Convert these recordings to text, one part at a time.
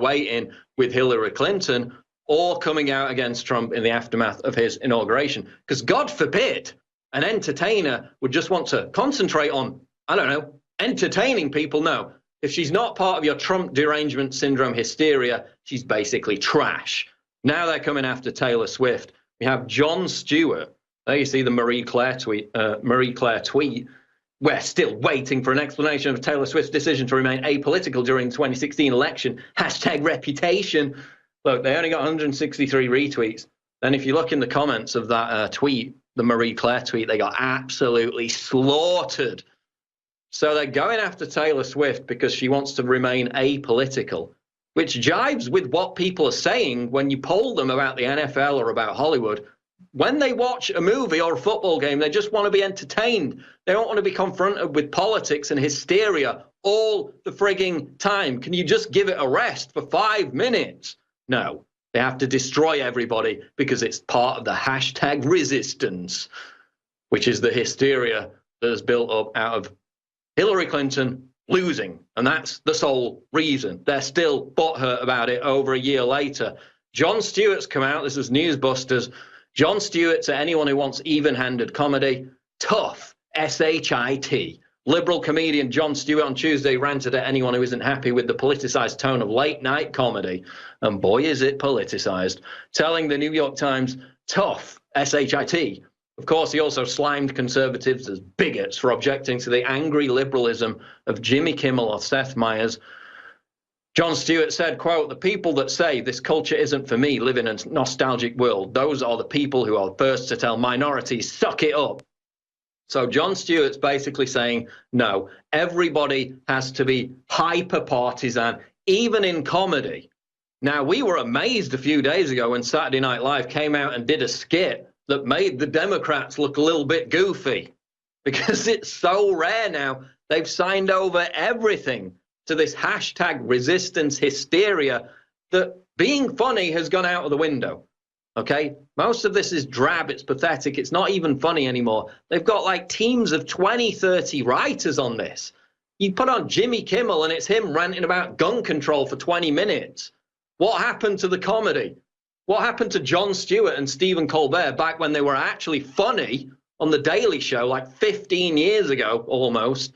awaiting with Hillary Clinton, or coming out against Trump in the aftermath of his inauguration. Because God forbid an entertainer would just want to concentrate on, I don't know, entertaining people. No, if she's not part of your Trump derangement syndrome hysteria, she's basically trash. Now they're coming after Taylor Swift. We have Jon Stewart. There you see the Marie Claire tweet. We're still waiting for an explanation of Taylor Swift's decision to remain apolitical during the 2016 election. #reputation. Look, they only got 163 retweets. Then if you look in the comments of that tweet, the Marie Claire tweet, they got absolutely slaughtered. So they're going after Taylor Swift because she wants to remain apolitical, which jives with what people are saying when you poll them about the NFL or about Hollywood. When they watch a movie or a football game, they just want to be entertained. They don't want to be confronted with politics and hysteria all the frigging time. Can you just give it a rest for 5 minutes? No, they have to destroy everybody because it's part of the #resistance, which is the hysteria that is built up out of Hillary Clinton losing. And that's the sole reason. They're still butthurt about it over a year later. Jon Stewart's come out. This is Newsbusters. Jon Stewart, to anyone who wants even-handed comedy, tough, S-H-I-T. Liberal comedian Jon Stewart on Tuesday ranted at anyone who isn't happy with the politicized tone of late-night comedy. And boy, is it politicized. Telling the New York Times, tough, S-H-I-T. Of course, he also slimed conservatives as bigots for objecting to the angry liberalism of Jimmy Kimmel or Seth Meyers. Jon Stewart said, quote, "The people that say this culture isn't for me live in a nostalgic world. Those are the people who are first to tell minorities, suck it up." So Jon Stewart's basically saying, no, everybody has to be hyper-partisan, even in comedy. Now, we were amazed a few days ago when Saturday Night Live came out and did a skit that made the Democrats look a little bit goofy, because it's so rare now. They've signed over everything to this #resistance hysteria that being funny has gone out of the window. Okay, most of this is drab, it's pathetic, it's not even funny anymore. They've got like teams of 20, 30 writers on this. You put on Jimmy Kimmel and it's him ranting about gun control for 20 minutes. What happened to the comedy? What happened to Jon Stewart and Stephen Colbert back when they were actually funny on The Daily Show like 15 years ago almost,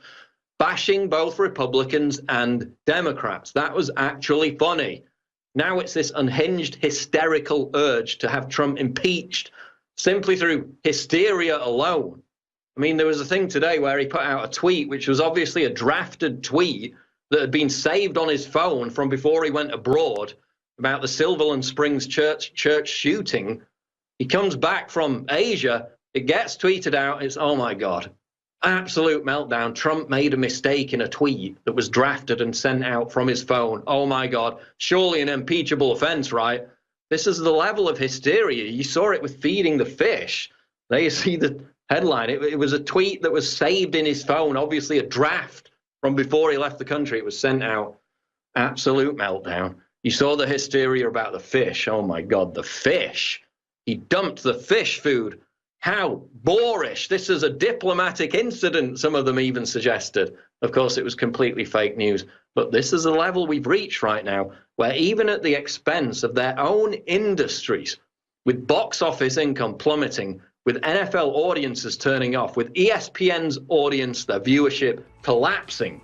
bashing both Republicans and Democrats? That was actually funny. Now it's this unhinged, hysterical urge to have Trump impeached simply through hysteria alone. I mean, there was a thing today where he put out a tweet, which was obviously a drafted tweet that had been saved on his phone from before he went abroad about the Silverland Springs church shooting. He comes back from Asia, it gets tweeted out, it's, oh my God, absolute meltdown. Trump made a mistake in a tweet that was drafted and sent out from his phone. Oh my God, surely an impeachable offense, right? This is the level of hysteria. You saw it with feeding the fish. There you see the headline. It was a tweet that was saved in his phone, obviously a draft from before he left the country. It was sent out. Absolute meltdown. You saw the hysteria about the fish. Oh my God, the fish. He dumped the fish food. How boorish. This is a diplomatic incident, some of them even suggested. Of course, it was completely fake news. But this is a level we've reached right now, where even at the expense of their own industries, with box office income plummeting, with NFL audiences turning off, with ESPN's audience, their viewership collapsing,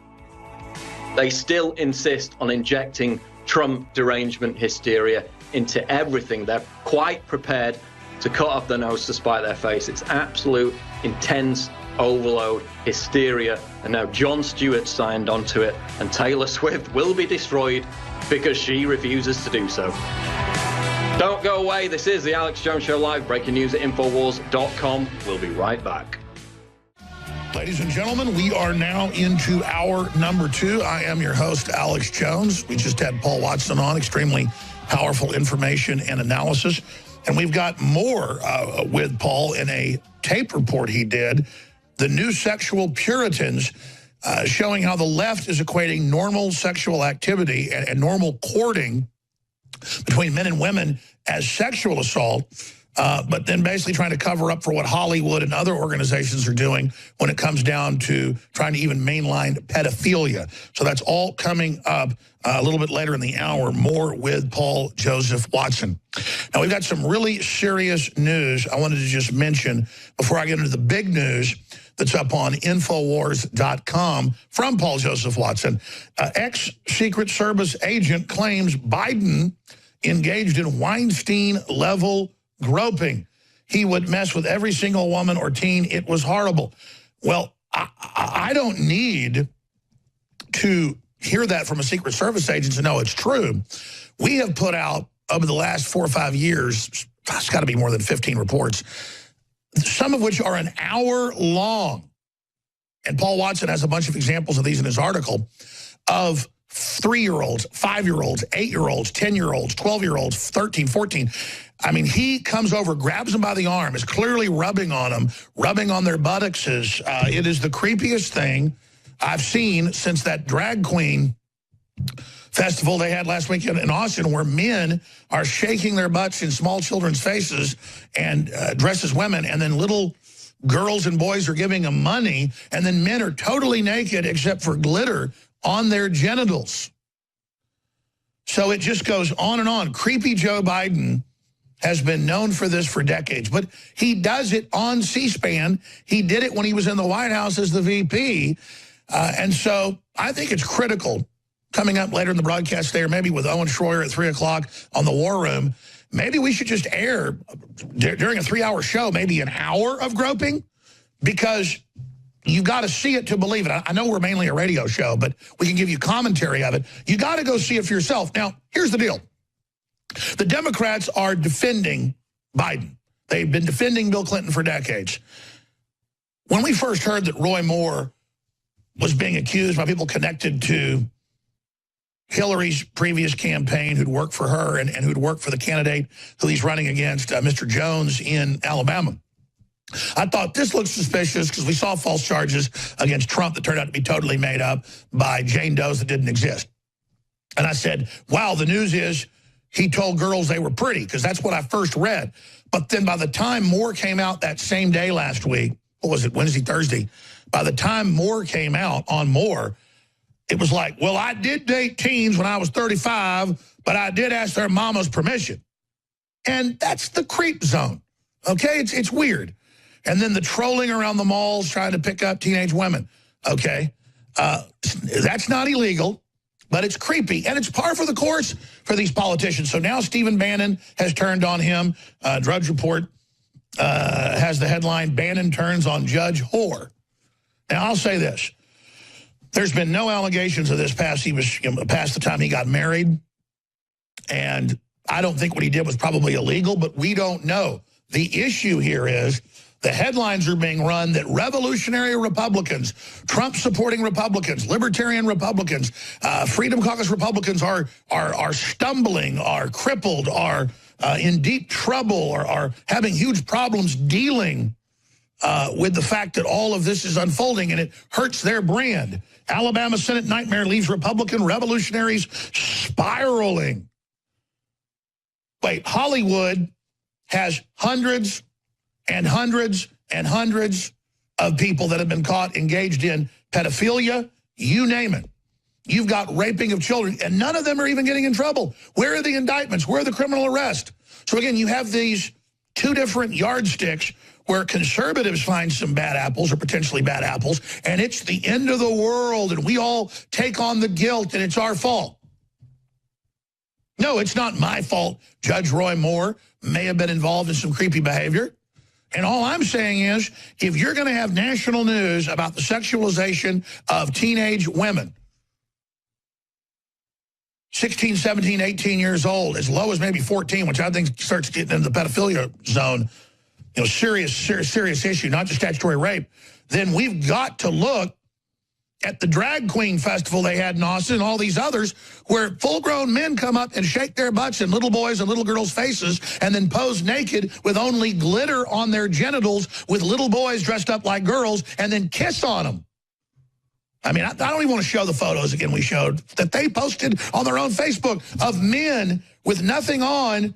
they still insist on injecting Trump derangement hysteria into everything. They're quite prepared to cut off their nose to spite their face. It's absolute, intense overload, hysteria. And now Jon Stewart signed onto it, and Taylor Swift will be destroyed because she refuses to do so. Don't go away. This is the Alex Jones Show live. Breaking news at INFOWARS.com. We'll be right back. Ladies and gentlemen, we are now into hour number 2. I am your host, Alex Jones. We just had Paul Watson on, extremely powerful information and analysis. And we've got more with Paul in a tape report he did, The New Sexual Puritans, showing how the left is equating normal sexual activity and normal courting between men and women as sexual assault. but then basically trying to cover up for what Hollywood and other organizations are doing when it comes down to trying to even mainline pedophilia. So that's all coming up a little bit later in the hour. More with Paul Joseph Watson. Now, we've got some really serious news I wanted to just mention before I get into the big news that's up on INFOWARS.com from Paul Joseph Watson. Ex-Secret Service agent claims Biden engaged in Weinstein-level groping. He would mess with every single woman or teen. It was horrible. Well, I don't need to hear that from a Secret Service agent to know it's true. We have put out, over the last 4 or 5 years, it's got to be more than 15 reports, some of which are an hour long. And Paul Watson has a bunch of examples of these in his article of 3-year-olds, 5-year-olds, 8-year-olds, 10-year-olds, 12-year-olds, 13, 14. I mean, he comes over, grabs them by the arm, is clearly rubbing on them, rubbing on their buttocks. It is the creepiest thing I've seen since that drag queen festival they had last weekend in Austin, where men are shaking their butts in small children's faces and dressed as women, and then little girls and boys are giving them money, and then men are totally naked except for glitter on their genitals. So it just goes on and on. Creepy Joe Biden has been known for this for decades, but he does it on C-SPAN. He did it when he was in the White House as the VP. And so I think it's critical, coming up later in the broadcast there, maybe with Owen Schroyer at 3 o'clock on the War Room, maybe we should just air during a 3-hour show, maybe an hour of groping, because you've got to see it to believe it. I know we're mainly a radio show, but we can give you commentary of it. You got to go see it for yourself. Now, here's the deal. The Democrats are defending Biden. They've been defending Bill Clinton for decades. When we first heard that Roy Moore was being accused by people connected to Hillary's previous campaign, who'd worked for her and who'd worked for the candidate who he's running against, Mr. Jones in Alabama, I thought this looked suspicious because we saw false charges against Trump that turned out to be totally made up by Jane Does that didn't exist. And I said, wow, the news is he told girls they were pretty, because that's what I first read. But then by the time Moore came out that same day last week, what was it, Wednesday, Thursday, by the time Moore came out on Moore, it was like, well, I did date teens when I was 35, but I did ask their mama's permission. And that's the creep zone, okay? It's weird. And then the trolling around the malls trying to pick up teenage women, okay? That's not illegal, but it's creepy. And it's par for the course for these politicians. So now Stephen Bannon has turned on him. Drudge Report has the headline, Bannon turns on Judge Whore. Now, I'll say this. There's been no allegations of this past the time he got married. And I don't think what he did was probably illegal, but we don't know. The issue here is the headlines are being run that revolutionary Republicans, Trump-supporting Republicans, libertarian Republicans, Freedom Caucus Republicans are stumbling, are crippled, are in deep trouble, or are having huge problems dealing with the fact that all of this is unfolding, and it hurts their brand. Alabama Senate nightmare leaves Republican revolutionaries spiraling. Wait, Hollywood has hundreds and hundreds and hundreds of people that have been caught engaged in pedophilia, you name it. You've got raping of children, and none of them are even getting in trouble. Where are the indictments? Where are the criminal arrests? So again, you have these two different yardsticks where conservatives find some bad apples or potentially bad apples, and it's the end of the world, and we all take on the guilt, and it's our fault. No, it's not my fault. Judge Roy Moore may have been involved in some creepy behavior. And all I'm saying is, if you're going to have national news about the sexualization of teenage women, 16, 17, 18 years old, as low as maybe 14, which I think starts getting into the pedophilia zone, you know, serious issue, not just statutory rape, then we've got to look at the drag queen festival they had in Austin and all these others where full-grown men come up and shake their butts in little boys' and little girls' faces and then pose naked with only glitter on their genitals with little boys dressed up like girls and then kiss on them. I mean, I don't even want to show the photos again we showed that they posted on their own Facebook of men with nothing on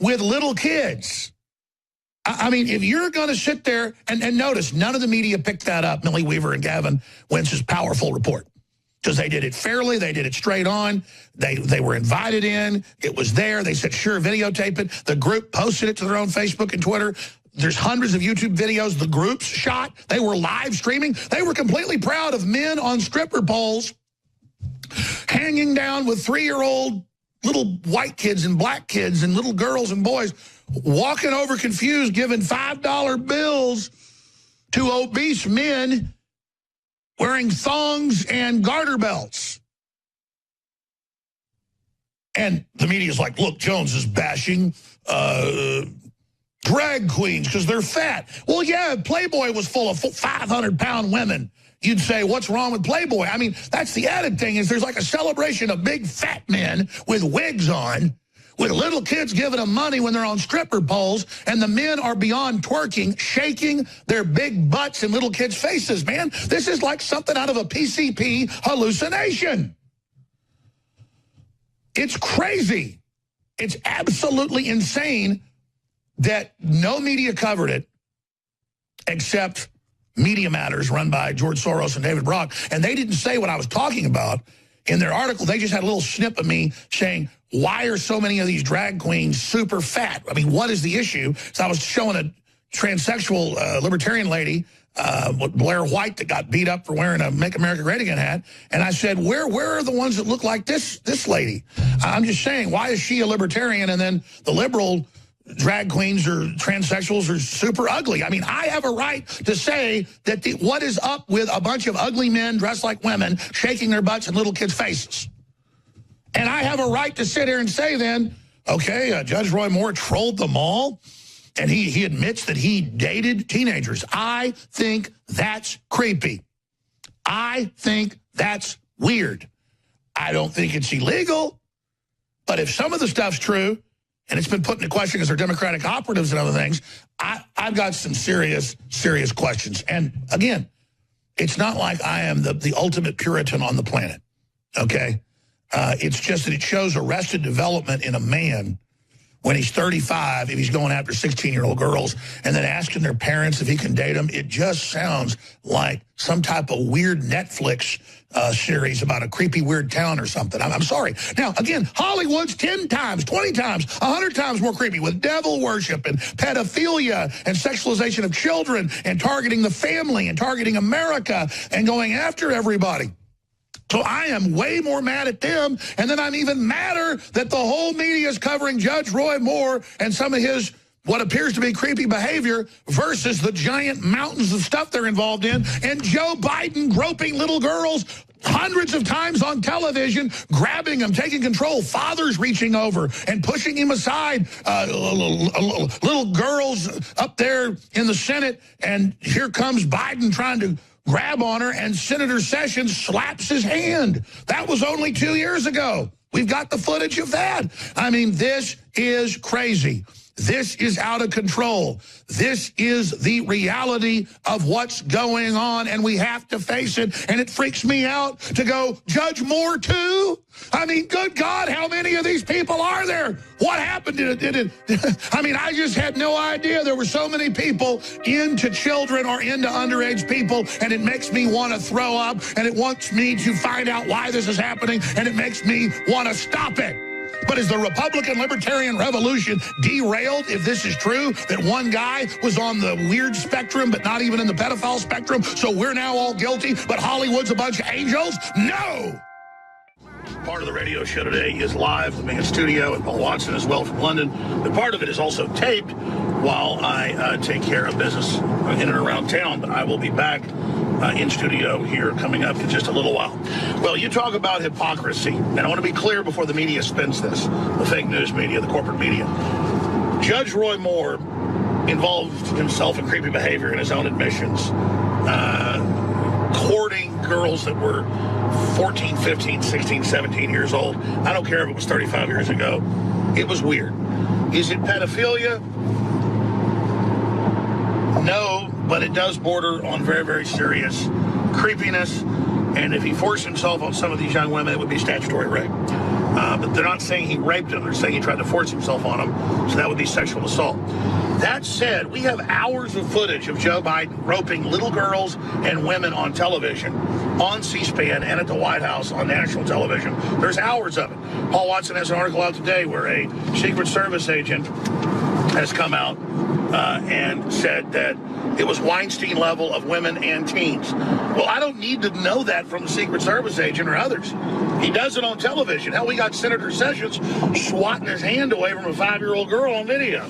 with little kids. I mean, if you're going to sit there, and notice, none of the media picked that up, Millie Weaver and Gavin Wentz's powerful report, because they did it fairly, they did it straight on, they were invited in, it was there, they said, sure, videotape it. The group posted it to their own Facebook and Twitter. There's hundreds of YouTube videos the groups shot. They were live streaming. They were completely proud of men on stripper poles hanging down with 3-year-old little white kids and black kids and little girls and boys walking over confused, giving $5 bills to obese men wearing thongs and garter belts. And the media's like, look, Jones is bashing drag queens because they're fat. Well, yeah, Playboy was full of 500-pound women. You'd say, what's wrong with Playboy? I mean, that's the added thing, is there's like a celebration of big fat men with wigs on, with little kids giving them money when they're on stripper poles, and the men are beyond twerking, shaking their big butts in little kids' faces, man. This is like something out of a PCP hallucination. It's crazy. It's absolutely insane that no media covered it except Media Matters, run by George Soros and David Brock. And they didn't say what I was talking about in their article. They just had a little snip of me saying, why are so many of these drag queens super fat? I mean, what is the issue? So I was showing a transsexual libertarian lady, Blair White, that got beat up for wearing a Make America Great Again hat. And I said, where are the ones that look like this lady? I'm just saying, why is she a libertarian and then the liberal drag queens or transsexuals are super ugly? I mean, I have a right to say that what is up with a bunch of ugly men dressed like women shaking their butts in little kids' faces? And I have a right to sit here and say then, okay, Judge Roy Moore trolled them all, and he admits that he dated teenagers. I think that's creepy. I think that's weird. I don't think it's illegal, but if some of the stuff's true, and it's been put into question because they're Democratic operatives and other things, I've got some serious questions. And again, it's not like I am the ultimate Puritan on the planet, okay? It's just that it shows arrested development in a man when he's 35, if he's going after 16-year-old girls, and then asking their parents if he can date them. It just sounds like some type of weird Netflix series about a creepy, weird town or something. I'm sorry. Now, again, Hollywood's 10 times, 20 times, 100 times more creepy with devil worship and pedophilia and sexualization of children and targeting the family and targeting America and going after everybody. So I am way more mad at them, and then I'm even madder that the whole media is covering Judge Roy Moore and some of his what appears to be creepy behavior versus the giant mountains of stuff they're involved in, and Joe Biden groping little girls hundreds of times on television, grabbing them, taking control, fathers reaching over and pushing him aside, little girls up there in the Senate, and here comes Biden trying to grab on her, and Senator Sessions slaps his hand. That was only 2 years ago. We've got the footage of that. I mean, this is crazy. This is out of control. This is the reality of what's going on, and we have to face it. And it freaks me out to go, Judge Moore too? I mean, good God, how many of these people are there? What happened? I mean, I just had no idea there were so many people into children or into underage people, and it makes me want to throw up, and it wants me to find out why this is happening, and it makes me want to stop it. But is the Republican Libertarian Revolution derailed if this is true, that one guy was on the weird spectrum but not even in the pedophile spectrum, so we're now all guilty, but Hollywood's a bunch of angels? No! Part of the radio show today is live with me in studio, and Paul Watson as well from London. But part of it is also taped while I take care of business in and around town. But I will be back in studio here coming up in just a little while. Well, you talk about hypocrisy, and I want to be clear before the media spins this, the fake news media, the corporate media. Judge Roy Moore involved himself in creepy behavior in his own admissions, courting girls that were 14, 15, 16, 17 years old. I don't care if it was 35 years ago. It was weird. Is it pedophilia? No, but it does border on very, very serious creepiness. And if he forced himself on some of these young women, it would be statutory rape. But they're not saying he raped him. They're saying he tried to force himself on him. So that would be sexual assault. That said, we have hours of footage of Joe Biden roping little girls and women on television, on C-SPAN and at the White House on national television. There's hours of it. Paul Watson has an article out today where a Secret Service agent has come out and said that it was Weinstein level of women and teens. Well, I don't need to know that from the Secret Service agent or others. He does it on television. Hell, we got Senator Sessions swatting his hand away from a 5-year-old girl on video.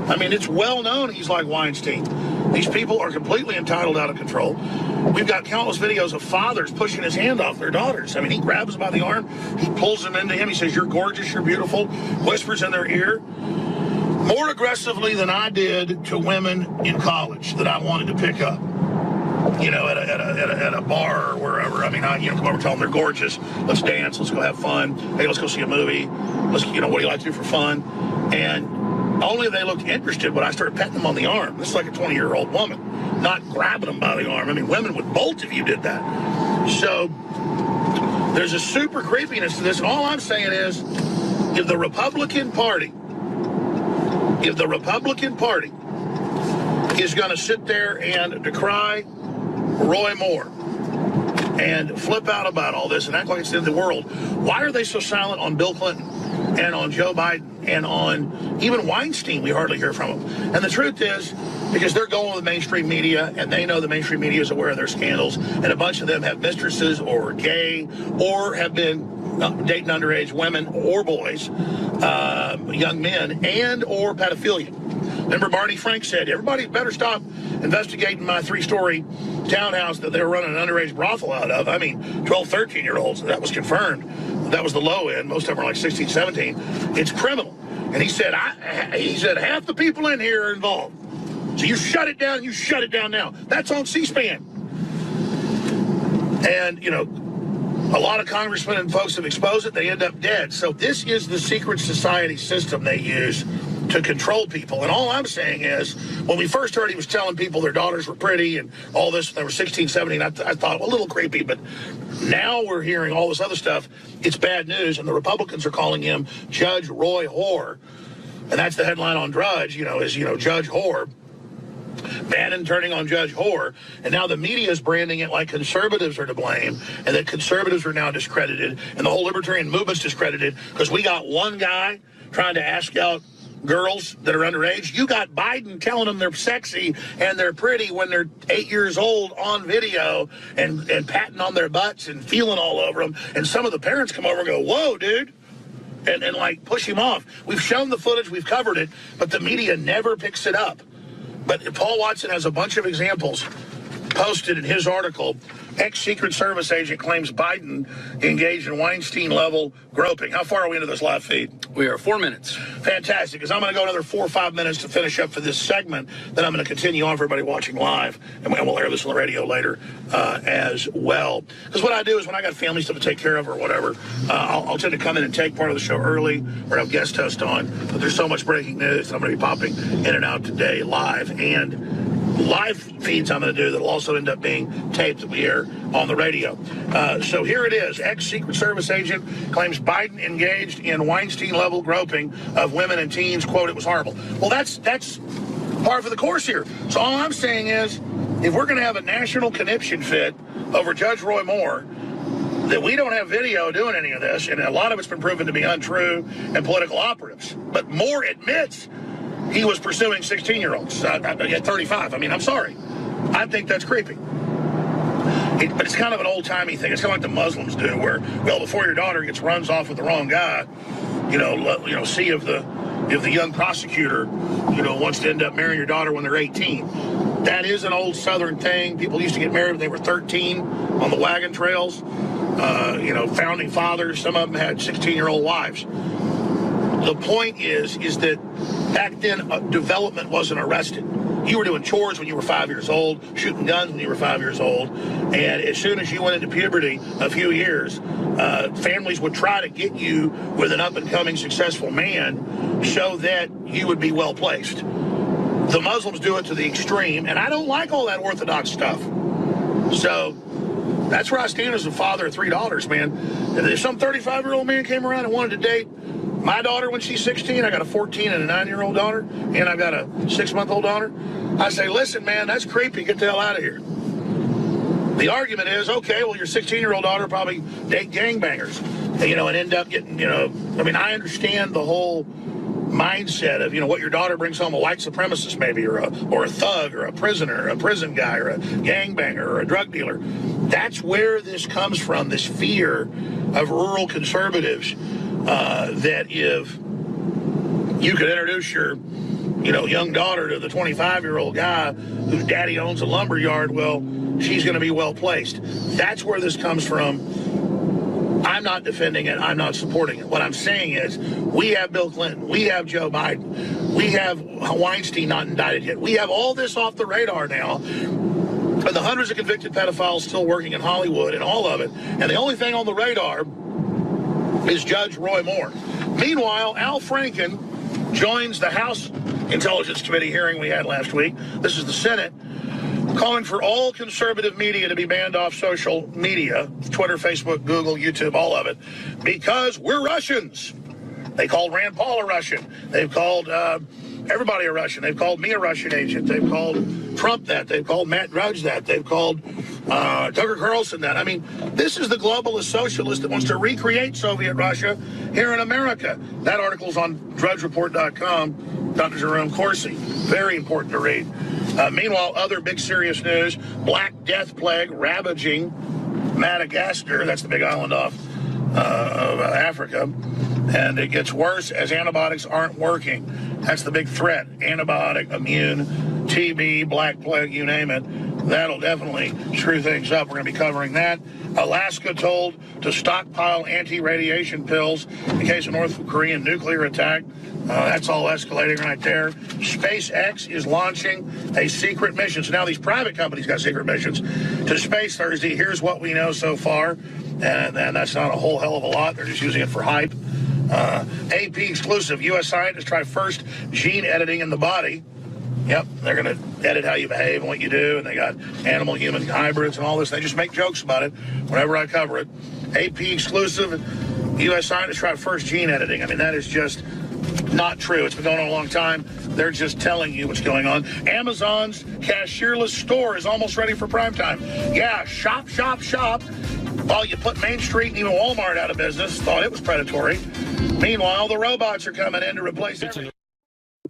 I mean, it's well known he's like Weinstein. These people are completely entitled, out of control. We've got countless videos of fathers pushing his hand off their daughters. I mean, he grabs them by the arm, he pulls them into him, he says, "You're gorgeous, you're beautiful," whispers in their ear. More aggressively than I did to women in college that I wanted to pick up, you know, at a bar or wherever. I mean, come over, tell them they're gorgeous. Let's dance. Let's go have fun. Hey, let's go see a movie. What do you like to do for fun? And only they looked interested when I started petting them on the arm. This is like a 20-year-old woman, not grabbing them by the arm. I mean, women would bolt if you did that. So there's a super creepiness to this. And all I'm saying is, if the Republican Party is going to sit there and decry Roy Moore and flip out about all this and act like it's the end of the world, why are they so silent on Bill Clinton and on Joe Biden and on even Weinstein? We hardly hear from them. And the truth is, because they're going with the mainstream media, and they know the mainstream media is aware of their scandals, and a bunch of them have mistresses or are gay or have been dating underage women or boys, young men, and or pedophilia. Remember Barney Frank said, everybody better stop investigating my 3-story townhouse that they were running an underage brothel out of. I mean, 12, 13-year-olds. That was confirmed. That was the low end. Most of them are like 16, 17. It's criminal. And he said, half the people in here are involved. So you shut it down, you shut it down now. That's on C-SPAN. And, you know, a lot of congressmen and folks have exposed it. They end up dead. So this is the secret society system they use to control people. And all I'm saying is, when we first heard he was telling people their daughters were pretty and all this, when they were 16, 17, I thought, well, a little creepy. But now we're hearing all this other stuff. It's bad news. And the Republicans are calling him Judge Roy Whore. And that's the headline on Drudge, Judge Whore. Bannon turning on Judge Whore, and now the media is branding it like conservatives are to blame, and that conservatives are now discredited, and the whole libertarian movement's discredited because we got one guy trying to ask out girls that are underage. You got Biden telling them they're sexy and they're pretty when they're 8 years old on video and patting on their butts and feeling all over them, and some of the parents come over and go, "Whoa, dude," and like push him off. We've shown the footage, we've covered it, but the media never picks it up. But Paul Watson has a bunch of examples posted in his article. Ex-Secret Service agent claims Biden engaged in Weinstein-level groping. How far are we into this live feed? We are 4 minutes. Fantastic, because I'm going to go another 4 or 5 minutes to finish up for this segment. Then I'm going to continue on for everybody watching live, and we'll air this on the radio later as well. Because what I do is when I got family stuff to take care of or whatever, I'll tend to come in and take part of the show early or have guest host on. But there's so much breaking news that I'm going to be popping in and out today live, and live feeds I'm going to do that will also end up being taped that we air on the radio. So here it is. Ex-Secret Service agent claims Biden engaged in Weinstein-level groping of women and teens. Quote, "It was horrible." Well, that's par for the course here. So all I'm saying is, if we're going to have a national conniption fit over Judge Roy Moore, that we don't have video doing any of this, and a lot of it's been proven to be untrue and political operatives. But Moore admits he was pursuing 16-year-olds at 35. I mean, I'm sorry. I think that's creepy. But it's kind of an old-timey thing. It's kind of like the Muslims do, where, well, before your daughter runs off with the wrong guy, see if the young prosecutor, wants to end up marrying your daughter when they're 18. That is an old Southern thing. People used to get married when they were 13 on the wagon trails. Founding fathers, some of them had 16-year-old wives. The point is that back then, development wasn't arrested. You were doing chores when you were 5 years old, shooting guns when you were 5 years old, and as soon as you went into puberty, a few years, families would try to get you with an up-and-coming successful man so that you would be well-placed. The Muslims do it to the extreme, and I don't like all that orthodox stuff. So That's where I stand as a father of $3, man. If some 35-year-old man came around and wanted to date my daughter when she's 16, I got a 14 and a 9-year-old daughter, and I've got a 6-month-old daughter, I say, listen, man, that's creepy. Get the hell out of here. The argument is, okay, well, your 16-year-old daughter probably date gangbangers, and end up getting, I mean, I understand the whole mindset of, what your daughter brings home, a white supremacist maybe, or a thug, or a prisoner, a prison guy, or a gangbanger, or a drug dealer. That's where this comes from, this fear of rural conservatives, that if you could introduce your, young daughter to the 25-year-old guy whose daddy owns a lumber yard, well, she's going to be well placed. That's where this comes from. I'm not defending it. I'm not supporting it. What I'm saying is we have Bill Clinton. We have Joe Biden. We have Weinstein not indicted yet. We have all this off the radar now. And the hundreds of convicted pedophiles still working in Hollywood and all of it. And the only thing on the radar is Judge Roy Moore. Meanwhile, Al Franken joins the House Intelligence Committee hearing we had last week. This is the Senate, calling for all conservative media to be banned off social media, Twitter, Facebook, Google, YouTube, all of it, because we're Russians. They called Rand Paul a Russian. They've called everybody a Russian. They've called me a Russian agent. They've called Trump that. They've called Matt Drudge that. They've called Tucker Carlson that. I mean, this is the globalist socialist that wants to recreate Soviet Russia here in America. That article's on drudgereport.com, Dr. Jerome Corsi. Very important to read. Meanwhile, other big serious news, Black Death Plague ravaging Madagascar. That's the big island off of Africa. And it gets worse as antibiotics aren't working. That's the big threat. Antibiotic, immune, TB, Black Plague, you name it. That'll definitely screw things up. We're going to be covering that. Alaska told to stockpile anti-radiation pills in case of North Korean nuclear attack. That's all escalating right there. SpaceX is launching a secret mission. So now these private companies got secret missions to space Thursday. Here's what we know so far. And that's not a whole hell of a lot. They're just using it for hype. AP exclusive. U.S. scientists try first gene editing in the body. Yep, they're going to edit how you behave and what you do. And they got animal-human hybrids and all this. They just make jokes about it whenever I cover it. AP exclusive. U.S. scientists try first gene editing. I mean, that is just not true. It's been going on a long time. They're just telling you what's going on. Amazon's cashierless store is almost ready for prime time. Yeah, shop, shop, shop. While you put Main Street and even Walmart out of business, thought it was predatory. Meanwhile, the robots are coming in to replace everything.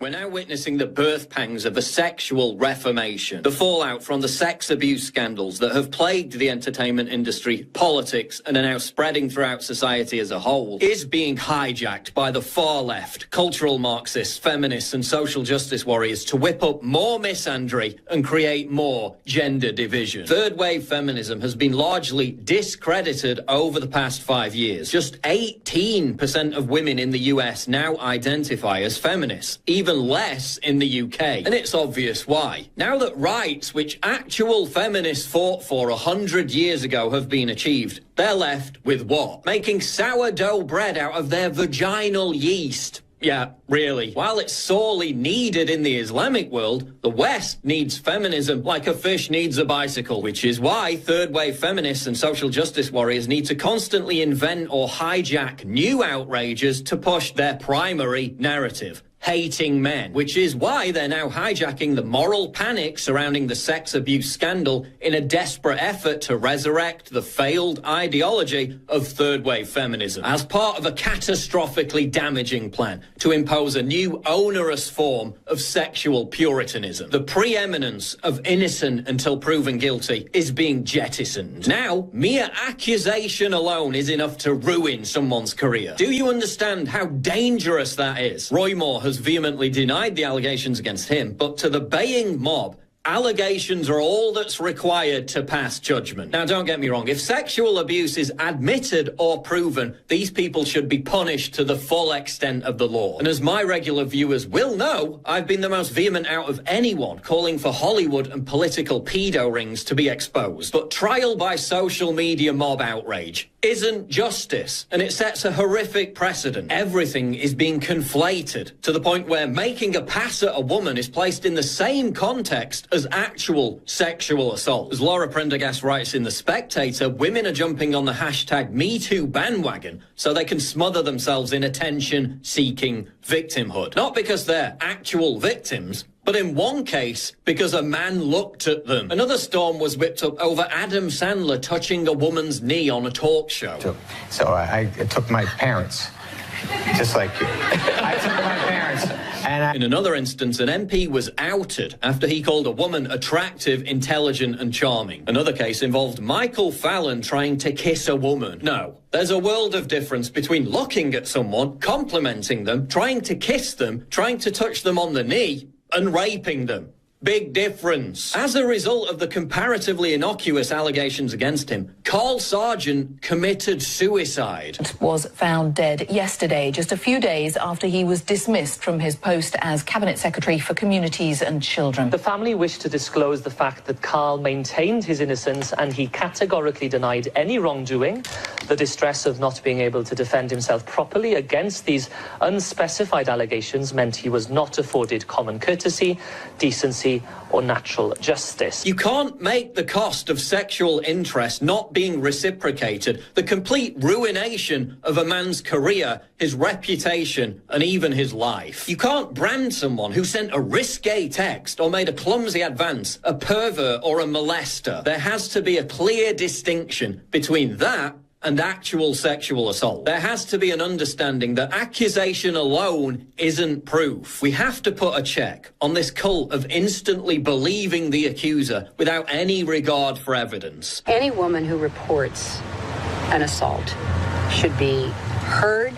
We're now witnessing the birth pangs of a sexual reformation. The fallout from the sex abuse scandals that have plagued the entertainment industry, politics, and are now spreading throughout society as a whole is being hijacked by the far left, cultural Marxists, feminists, and social justice warriors to whip up more misandry and create more gender division. Third wave feminism has been largely discredited over the past 5 years. Just 18% of women in the US now identify as feminists, even less in the UK. And it's obvious why. Now that rights which actual feminists fought for 100 years ago have been achieved, they're left with what? Making sourdough bread out of their vaginal yeast. Yeah, really. While it's sorely needed in the Islamic world, the West needs feminism like a fish needs a bicycle, which is why third-wave feminists and social justice warriors need to constantly invent or hijack new outrages to push their primary narrative. Hating men, which is why they're now hijacking the moral panic surrounding the sex abuse scandal in a desperate effort to resurrect the failed ideology of third-wave feminism as part of a catastrophically damaging plan to impose a new onerous form of sexual puritanism. The preeminence of innocent until proven guilty is being jettisoned. Now, mere accusation alone is enough to ruin someone's career. Do you understand how dangerous that is? Roy Moore has vehemently denied the allegations against him, but to the baying mob, allegations are all that's required to pass judgment. Now, don't get me wrong. If sexual abuse is admitted or proven, these people should be punished to the full extent of the law. And as my regular viewers will know, I've been the most vehement out of anyone calling for Hollywood and political pedo rings to be exposed. But trial by social media mob outrage isn't justice, and it sets a horrific precedent. Everything is being conflated to the point where making a pass at a woman is placed in the same context as actual sexual assault. As Laura Prendergast writes in The Spectator, women are jumping on the hashtag #MeToo bandwagon so they can smother themselves in attention-seeking victimhood. Not because they're actual victims, but in one case, because a man looked at them. Another storm was whipped up over Adam Sandler touching a woman's knee on a talk show. So I took my parents, just like you. I took my parents. And in another instance, an MP was outed after he called a woman attractive, intelligent and charming. Another case involved Michael Fallon trying to kiss a woman. No, there's a world of difference between looking at someone, complimenting them, trying to kiss them, trying to touch them on the knee, and raping them. Big difference. As a result of the comparatively innocuous allegations against him, Carl Sargent committed suicide. Was found dead yesterday, just a few days after he was dismissed from his post as Cabinet Secretary for Communities and Children. The family wished to disclose the fact that Carl maintained his innocence and he categorically denied any wrongdoing. The distress of not being able to defend himself properly against these unspecified allegations meant he was not afforded common courtesy, decency, or natural justice. You can't make the cost of sexual interest not being reciprocated the complete ruination of a man's career, his reputation, and even his life. You can't brand someone who sent a risque text or made a clumsy advance a pervert or a molester. There has to be a clear distinction between that and actual sexual assault. There has to be an understanding that accusation alone isn't proof. We have to put a check on this cult of instantly believing the accuser without any regard for evidence. Any woman who reports an assault should be heard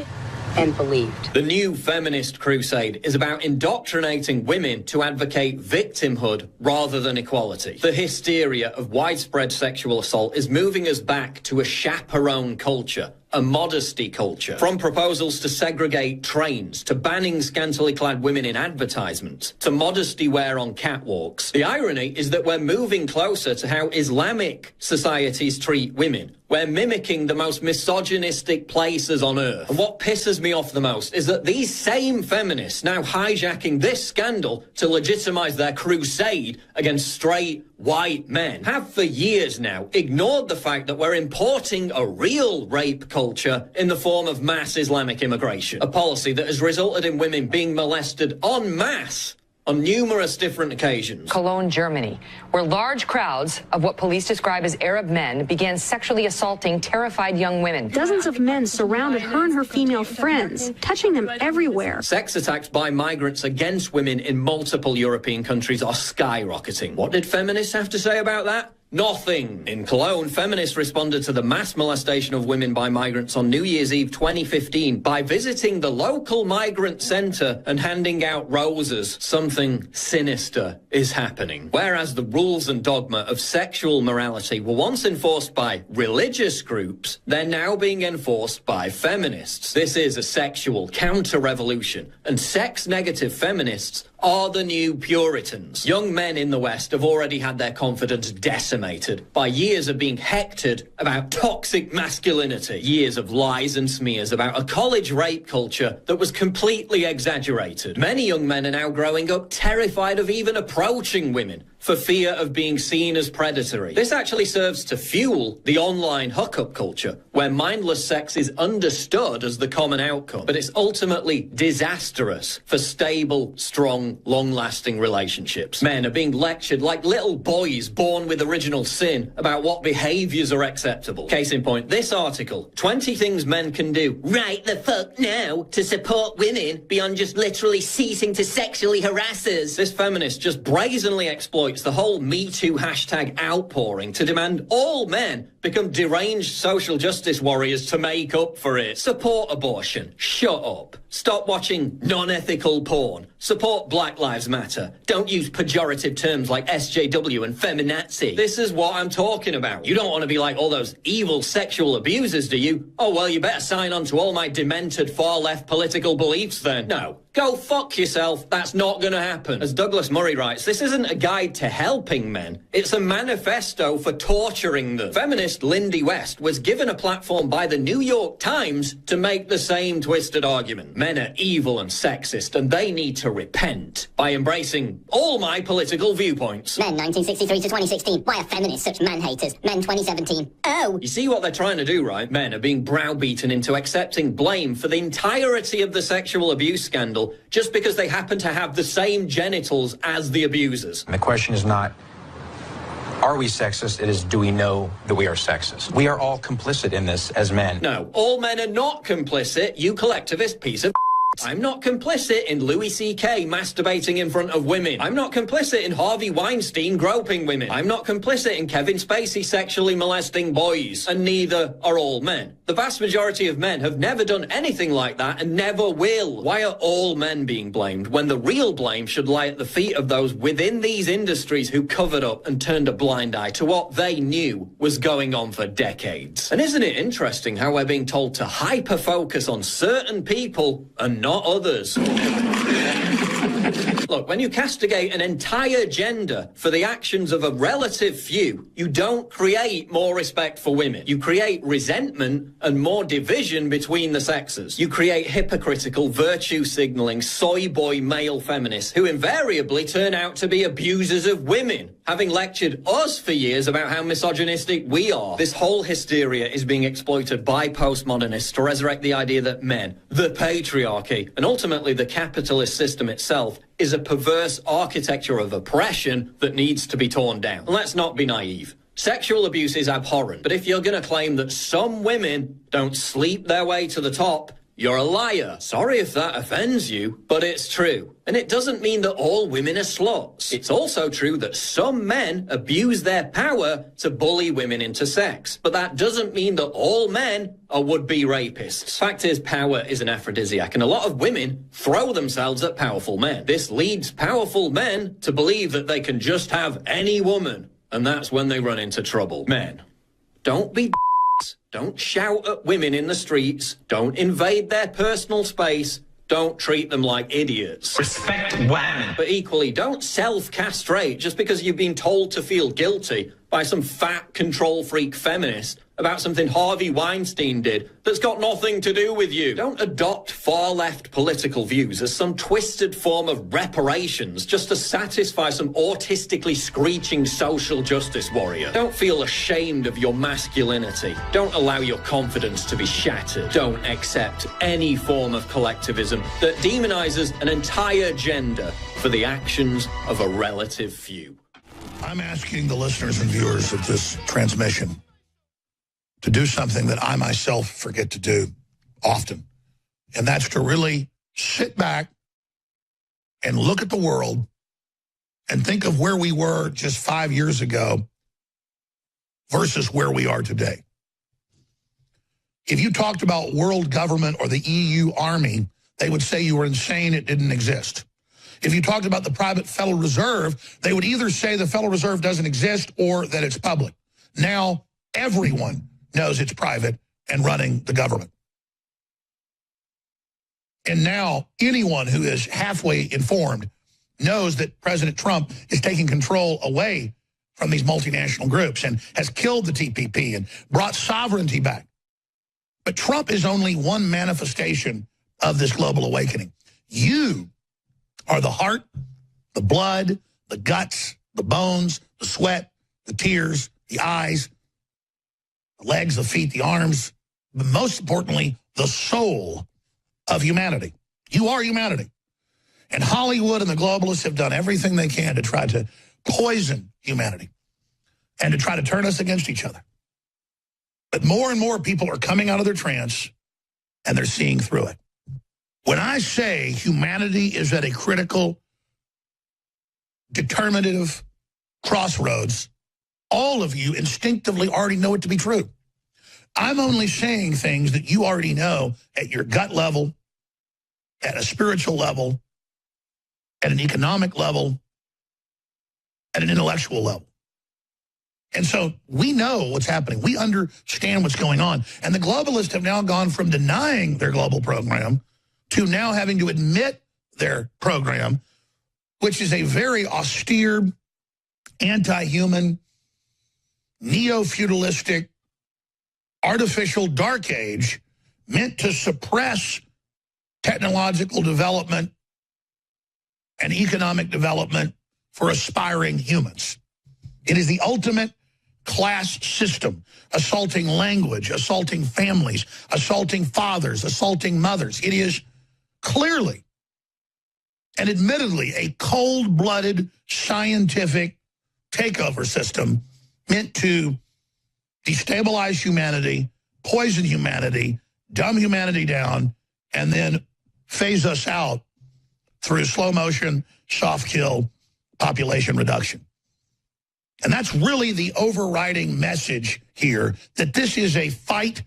and believed. The new feminist crusade is about indoctrinating women to advocate victimhood rather than equality. The hysteria of widespread sexual assault is moving us back to a chaperone culture, a modesty culture. From proposals to segregate trains, to banning scantily clad women in advertisements, to modesty wear on catwalks. The irony is that we're moving closer to how Islamic societies treat women. We're mimicking the most misogynistic places on earth. And what pisses me off the most is that these same feminists now hijacking this scandal to legitimize their crusade against straight white men have for years now ignored the fact that we're importing a real rape culture in the form of mass Islamic immigration, a policy that has resulted in women being molested en masse on numerous different occasions. Cologne, Germany, where large crowds of what police describe as Arab men began sexually assaulting terrified young women. Dozens of men surrounded her and her female friends, touching them everywhere. Sex attacks by migrants against women in multiple European countries are skyrocketing. What did feminists have to say about that? Nothing. In Cologne, feminists responded to the mass molestation of women by migrants on New Year's Eve 2015 by visiting the local migrant centre and handing out roses. Something sinister is happening. Whereas the rules and dogma of sexual morality were once enforced by religious groups, they're now being enforced by feminists. This is a sexual counter-revolution, and sex-negative feminists are the new Puritans. Young men in the West have already had their confidence decimated by years of being hectored about toxic masculinity, years of lies and smears about a college rape culture that was completely exaggerated. Many young men are now growing up terrified of even approaching women for fear of being seen as predatory. This actually serves to fuel the online hookup culture, where mindless sex is understood as the common outcome, but it's ultimately disastrous for stable, strong, long-lasting relationships. Men are being lectured like little boys born with original sin about what behaviours are acceptable. Case in point, this article, 20 things men can do right the fuck now to support women beyond just literally ceasing to sexually harass us. This feminist just brazenly exploits the whole Me Too hashtag outpouring to demand all men become deranged social justice warriors to make up for it. Support abortion. Shut up. Stop watching non-ethical porn. Support Black Lives Matter. Don't use pejorative terms like SJW and feminazi. This is what I'm talking about. You don't want to be like all those evil sexual abusers, do you? Oh, well, you better sign on to all my demented far-left political beliefs then. No. Go fuck yourself. That's not going to happen. As Douglas Murray writes, this isn't a guide to helping men. It's a manifesto for torturing them. Feminists feminist Lindy West was given a platform by the New York Times to make the same twisted argument. Men are evil and sexist, and they need to repent by embracing all my political viewpoints. Men 1963 to 2016. Why are feminists such man-haters? Men 2017. Oh! You see what they're trying to do, right? Men are being browbeaten into accepting blame for the entirety of the sexual abuse scandal just because they happen to have the same genitals as the abusers. The question is not, are we sexist? It is, do we know that we are sexist? We are all complicit in this as men. No, all men are not complicit, you collectivist piece of I'm not complicit in Louis C.K. masturbating in front of women. I'm not complicit in Harvey Weinstein groping women. I'm not complicit in Kevin Spacey sexually molesting boys. And neither are all men. The vast majority of men have never done anything like that and never will. Why are all men being blamed when the real blame should lie at the feet of those within these industries who covered up and turned a blind eye to what they knew was going on for decades? And isn't it interesting how we're being told to hyper-focus on certain people and not others? Look, when you castigate an entire gender for the actions of a relative few, you don't create more respect for women. You create resentment and more division between the sexes. You create hypocritical, virtue-signaling, soy boy male feminists who invariably turn out to be abusers of women, having lectured us for years about how misogynistic we are. This whole hysteria is being exploited by postmodernists to resurrect the idea that men, the patriarchy, and ultimately the capitalist system itself is a perverse architecture of oppression that needs to be torn down. And let's not be naive. Sexual abuse is abhorrent, but if you're going to claim that some women don't sleep their way to the top, you're a liar. Sorry if that offends you, but it's true. And it doesn't mean that all women are sluts. It's also true that some men abuse their power to bully women into sex. But that doesn't mean that all men are would-be rapists. Fact is, power is an aphrodisiac, and a lot of women throw themselves at powerful men. This leads powerful men to believe that they can just have any woman, and that's when they run into trouble. Men, don't be don't shout at women in the streets. Don't invade their personal space. Don't treat them like idiots. Respect women. But equally, don't self-castrate just because you've been told to feel guilty by some fat control freak feminist about something Harvey Weinstein did that's got nothing to do with you. Don't adopt far-left political views as some twisted form of reparations just to satisfy some autistically screeching social justice warrior. Don't feel ashamed of your masculinity. Don't allow your confidence to be shattered. Don't accept any form of collectivism that demonizes an entire gender for the actions of a relative few. I'm asking the listeners and viewers of this transmission to do something that I myself forget to do often, and that's to really sit back and look at the world and think of where we were just 5 years ago versus where we are today. If you talked about world government or the EU army, they would say you were insane, it didn't exist. If you talked about the private Federal Reserve, they would either say the Federal Reserve doesn't exist or that it's public. Now, everyone knows it's private and running the government. And now, anyone who is halfway informed knows that President Trump is taking control away from these multinational groups and has killed the TPP and brought sovereignty back. But Trump is only one manifestation of this global awakening. You are the heart, the blood, the guts, the bones, the sweat, the tears, the eyes, the legs, the feet, the arms, but most importantly, the soul of humanity. You are humanity. And Hollywood and the globalists have done everything they can to try to poison humanity and to try to turn us against each other. But more and more people are coming out of their trance and they're seeing through it. When I say humanity is at a critical, determinative crossroads, all of you instinctively already know it to be true. I'm only saying things that you already know at your gut level, at a spiritual level, at an economic level, at an intellectual level. And so we know what's happening. We understand what's going on. And the globalists have now gone from denying their global program to now having to admit their program, which is a very austere, anti-human, neo-feudalistic, artificial dark age meant to suppress technological development and economic development for aspiring humans. It is the ultimate class system, assaulting language, assaulting families, assaulting fathers, assaulting mothers. It is clearly and admittedly a cold-blooded scientific takeover system meant to destabilize humanity, poison humanity, dumb humanity down, and then phase us out through slow motion, soft kill, population reduction. And that's really the overriding message here, that this is a fight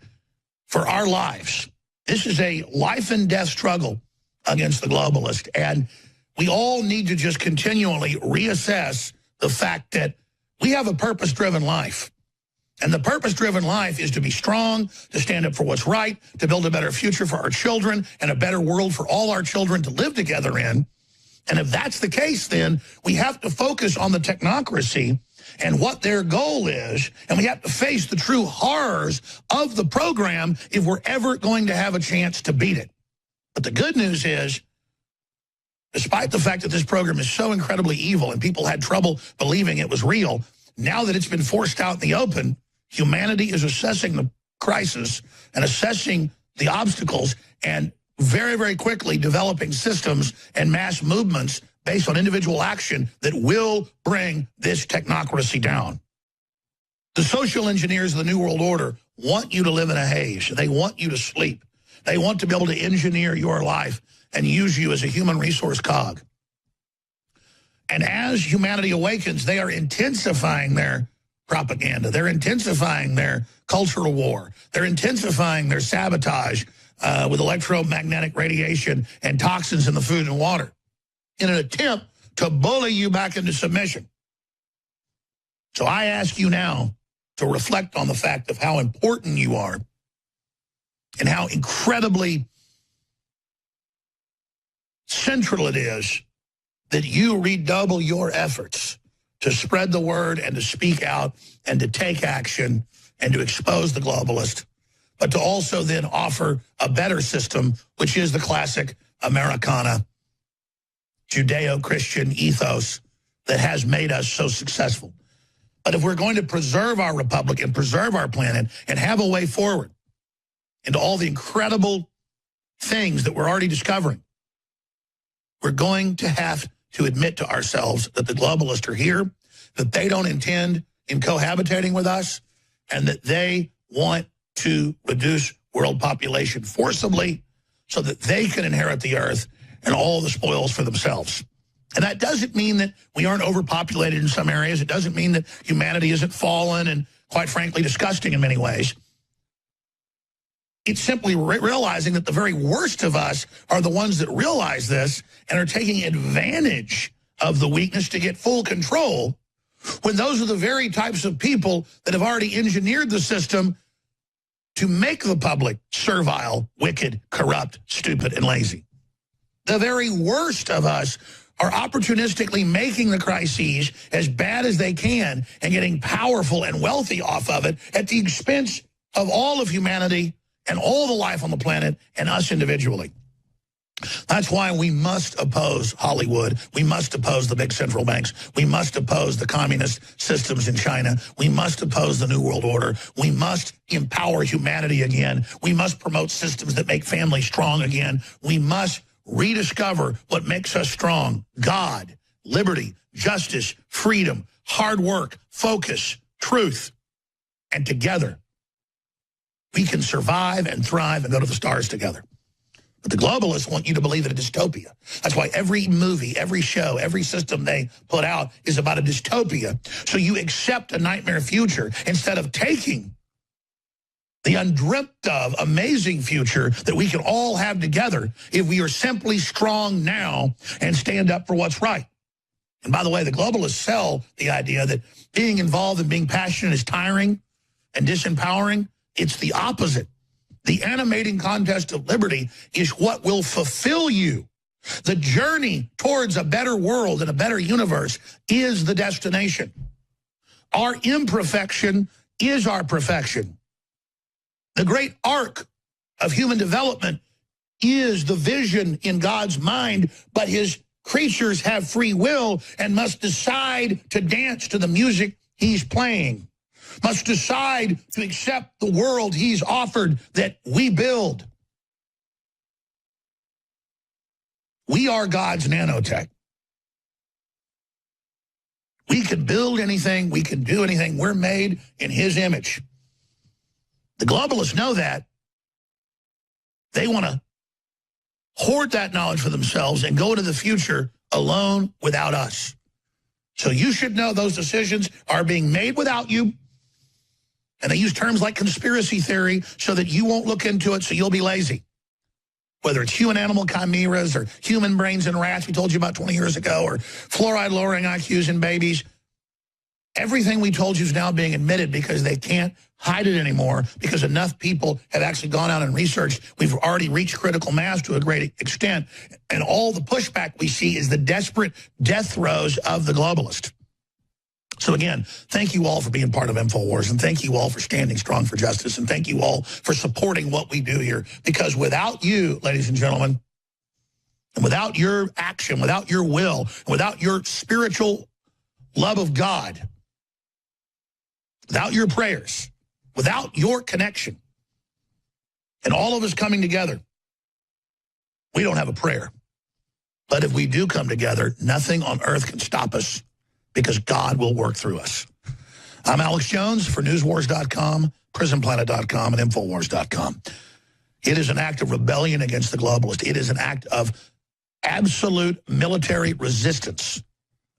for our lives. This is a life and death struggle against the globalist. And we all need to just continually reassess the fact that we have a purpose-driven life. And the purpose-driven life is to be strong, to stand up for what's right, to build a better future for our children and a better world for all our children to live together in. And if that's the case, then we have to focus on the technocracy and what their goal is, and we have to face the true horrors of the program if we're ever going to have a chance to beat it. But the good news is, despite the fact that this program is so incredibly evil and people had trouble believing it was real, now that it's been forced out in the open, humanity is assessing the crisis and assessing the obstacles and very, very quickly developing systems and mass movements based on individual action that will bring this technocracy down. The social engineers of the New World Order want you to live in a haze. They want you to sleep. They want to be able to engineer your life and use you as a human resource cog. And as humanity awakens, they are intensifying their propaganda. They're intensifying their cultural war. They're intensifying their sabotage with electromagnetic radiation and toxins in the food and water in an attempt to bully you back into submission. So I ask you now to reflect on the fact of how important you are and how incredibly central it is that you redouble your efforts to spread the word and to speak out and to take action and to expose the globalist, but to also then offer a better system, which is the classic Americana, Judeo-Christian ethos that has made us so successful. But if we're going to preserve our republic and preserve our planet and have a way forward into all the incredible things that we're already discovering, we're going to have to admit to ourselves that the globalists are here, that they don't intend in cohabitating with us, and that they want to reduce world population forcibly so that they can inherit the earth and all the spoils for themselves. And that doesn't mean that we aren't overpopulated in some areas. It doesn't mean that humanity isn't fallen and, quite frankly, disgusting in many ways. It's simply realizing that the very worst of us are the ones that realize this and are taking advantage of the weakness to get full control, when those are the very types of people that have already engineered the system to make the public servile, wicked, corrupt, stupid, and lazy. The very worst of us are opportunistically making the crises as bad as they can and getting powerful and wealthy off of it at the expense of all of humanity and all the life on the planet and us individually. That's why we must oppose Hollywood. We must oppose the big central banks. We must oppose the communist systems in China. We must oppose the New World Order. We must empower humanity again. We must promote systems that make families strong again. We must rediscover what makes us strong: God, liberty, justice, freedom, hard work, focus, truth. And together, we can survive and thrive and go to the stars together. But the globalists want you to believe in a dystopia. That's why every movie, every show, every system they put out is about a dystopia. So you accept a nightmare future instead of taking the undreamt of amazing future that we can all have together if we are simply strong now and stand up for what's right. And by the way, the globalists sell the idea that being involved and being passionate is tiring and disempowering. It's the opposite. The animating contest of liberty is what will fulfill you. The journey towards a better world and a better universe is the destination. Our imperfection is our perfection. The great arc of human development is the vision in God's mind, but his creatures have free will and must decide to dance to the music he's playing, must decide to accept the world he's offered that we build. We are God's nanotech. We can build anything. We can do anything. We're made in his image. The globalists know that. They want to hoard that knowledge for themselves and go into the future alone without us. So you should know those decisions are being made without you. And they use terms like conspiracy theory so that you won't look into it, so you'll be lazy. Whether it's human-animal chimeras or human brains in rats we told you about 20 years ago, or fluoride-lowering IQs in babies, everything we told you is now being admitted because they can't hide it anymore, because enough people have actually gone out and researched. We've already reached critical mass to a great extent, and all the pushback we see is the desperate death throes of the globalist. So again, thank you all for being part of InfoWars, and thank you all for standing strong for justice, and thank you all for supporting what we do here. Because without you, ladies and gentlemen, and without your action, without your will, and without your spiritual love of God, without your prayers, without your connection, and all of us coming together, we don't have a prayer. But if we do come together, nothing on earth can stop us, because God will work through us. I'm Alex Jones for newswars.com, prisonplanet.com, and infowars.com. It is an act of rebellion against the globalist. It is an act of absolute military resistance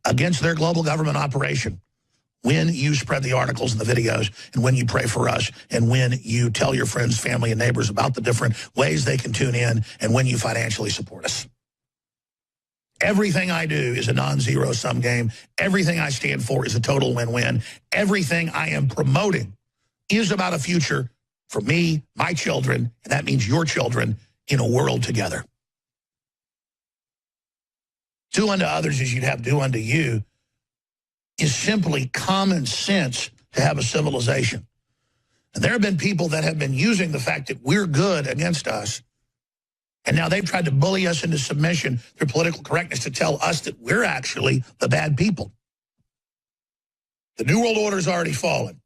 against their global government operation when you spread the articles and the videos, and when you pray for us, and when you tell your friends, family, and neighbors about the different ways they can tune in, and when you financially support us. Everything I do is a non-zero sum game. Everything I stand for is a total win-win. Everything I am promoting is about a future for me, my children, and that means your children, in a world together. Do unto others as you'd have do unto you is simply common sense to have a civilization. And there have been people that have been using the fact that we're good against us. And now they've tried to bully us into submission through political correctness to tell us that we're actually the bad people. The New World Order's already fallen.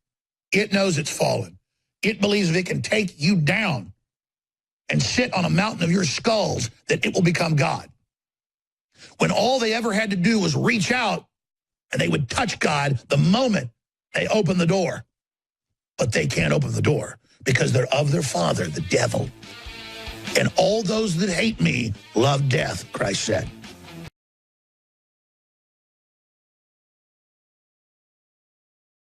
It knows it's fallen. It believes if it can take you down and sit on a mountain of your skulls, that it will become God. When all they ever had to do was reach out, and they would touch God the moment they opened the door. But they can't open the door because they're of their father, the devil. And all those that hate me love death, Christ said.